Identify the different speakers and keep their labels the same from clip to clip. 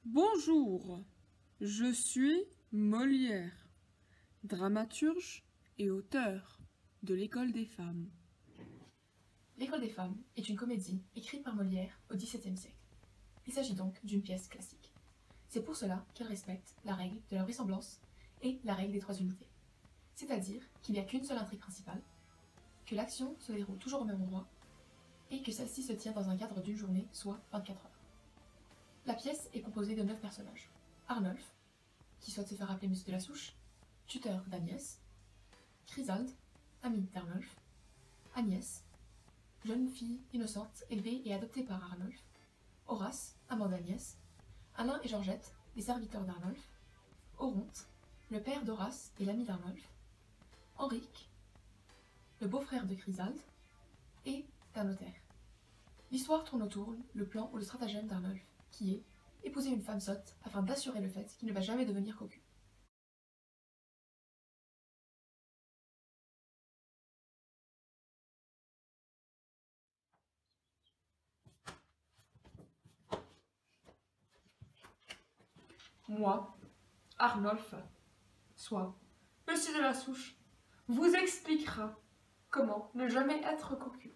Speaker 1: Bonjour, je suis Molière, dramaturge et auteur de l'École des femmes.
Speaker 2: L'École des femmes est une comédie écrite par Molière au XVIIe siècle. Il s'agit donc d'une pièce classique. C'est pour cela qu'elle respecte la règle de la vraisemblance et la règle des trois unités. C'est-à-dire qu'il n'y a qu'une seule intrigue principale, que l'action se déroule toujours au même endroit et que celle-ci se tient dans un cadre d'une journée, soit 24 heures. La pièce est composée de 9 personnages. Arnulf, qui souhaite se faire appeler Monsieur de la Souche, tuteur d'Agnès, Chrysalde, amie d'Arnulf, Agnès, jeune fille innocente, élevée et adoptée par Arnulf, Horace, amant d'Agnès, Alain et Georgette, les serviteurs d'Arnulf, Oronte, le père d'Horace et l'ami d'Arnulf, Henrique, le beau-frère de Chrysalde, et un notaire. L'histoire tourne autour le plan ou le stratagème d'Arnulf, qui est épouser une femme sotte afin d'assurer le fait qu'il ne va jamais devenir cocu.
Speaker 1: Moi, Arnulf, soit Monsieur de la Souche, vous expliquera comment ne jamais être cocu.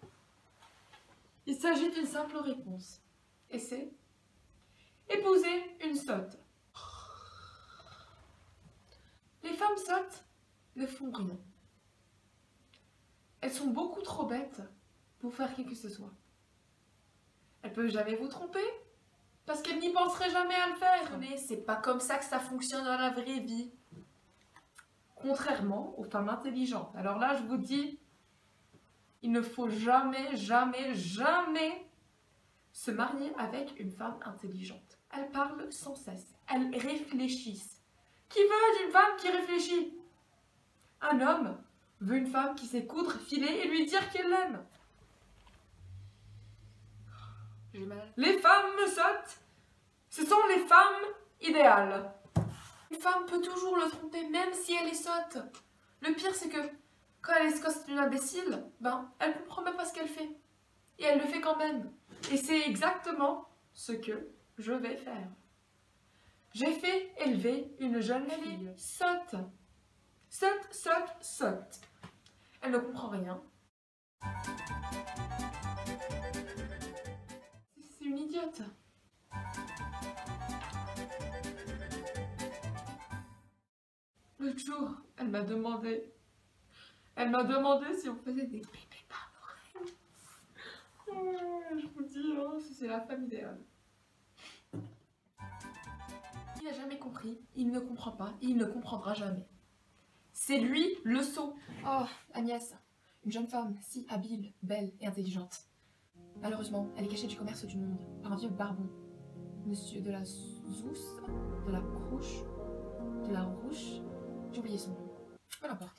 Speaker 1: Il s'agit d'une simple réponse, et c'est épouser une sotte. Les femmes sottes ne font rien. Elles sont beaucoup trop bêtes pour faire qui que ce soit. Elles peuvent jamais vous tromper, parce qu'elles n'y penseraient jamais à le faire. Mais c'est pas comme ça que ça fonctionne dans la vraie vie. Contrairement aux femmes intelligentes. Alors là, je vous dis, il ne faut jamais, jamais, jamais se marier avec une femme intelligente. Elles parlent sans cesse. Elles réfléchissent. Qui veut d'une femme qui réfléchit? Un homme veut une femme qui sait coudre, filer et lui dire qu'il l'aime. J'ai mal. Les femmes sottes, ce sont les femmes idéales. Une femme peut toujours le tromper, même si elle est sotte. Le pire, c'est que quand elle est une imbécile, elle comprend même pas ce qu'elle fait. Et elle le fait quand même. Et c'est exactement ce que je vais faire. J'ai fait élever une jeune fille sotte. Sotte, sotte, sotte. Elle ne comprend rien. C'est une idiote. L'autre jour, elle m'a demandé si on faisait des bébés par Noël. Je vous dis, hein, c'est la femme idéale. Il n'a jamais compris, il ne comprend pas, et il ne comprendra jamais. C'est lui le sot. Oh, Agnès, une jeune femme si habile, belle et intelligente. Malheureusement, elle est cachée du commerce du monde par un vieux barbon. Monsieur de la Zousse, de la Crouche, de la Rouche, j'ai oublié son nom. Peu importe.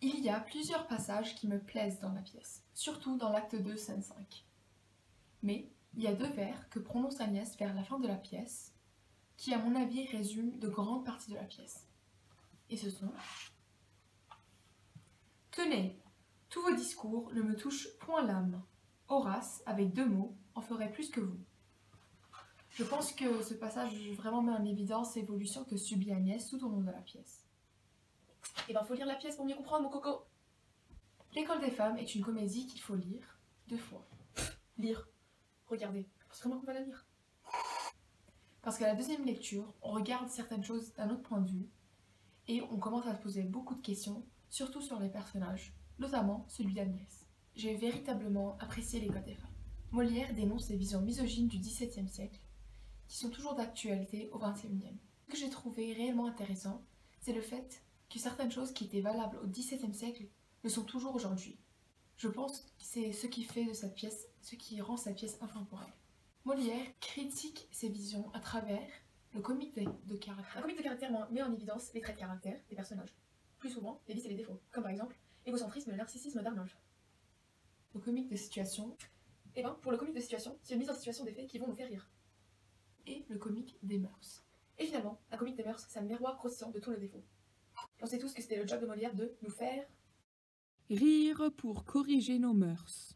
Speaker 1: Il y a plusieurs passages qui me plaisent dans la pièce, surtout dans l'acte 2, scène 5. Mais il y a deux vers que prononce Agnès vers la fin de la pièce, qui à mon avis résument de grandes parties de la pièce. Et ce sont: tenez, tous vos discours ne me touchent point l'âme. Horace, avec 2 mots, en ferait plus que vous. Je pense que ce passage vraiment met en évidence l'évolution que subit Agnès tout au long de la pièce. Et faut lire la pièce pour mieux comprendre, mon coco. L'École des femmes est une comédie qu'il faut lire 2 fois. Lire, regardez, c'est vraiment qu'on va la lire. Parce qu'à la deuxième lecture, on regarde certaines choses d'un autre point de vue et on commence à se poser beaucoup de questions, surtout sur les personnages, notamment celui d'Agnès. J'ai véritablement apprécié l'École des femmes. Molière dénonce les visions misogynes du XVIIe siècle, qui sont toujours d'actualité au XXIe. Ce que j'ai trouvé réellement intéressant, c'est le fait que certaines choses qui étaient valables au XVIIe siècle le sont toujours aujourd'hui. Je pense que c'est ce qui fait de cette pièce, ce qui rend cette pièce intemporelle. Molière critique ces visions à travers le comique de caractère. Un comique de caractère met en évidence les traits de caractère des personnages, plus souvent les vices et les défauts, comme par exemple l'égocentrisme et le narcissisme d'Arnulf. Le comique de situation, pour le comique de situation, c'est une mise en situation des faits qui vont nous faire rire. Et le comique des mœurs. Et finalement, un comique des mœurs, c'est un miroir grossissant de tous nos défauts. Et on sait tous que c'était le job de Molière de nous faire rire pour corriger nos mœurs.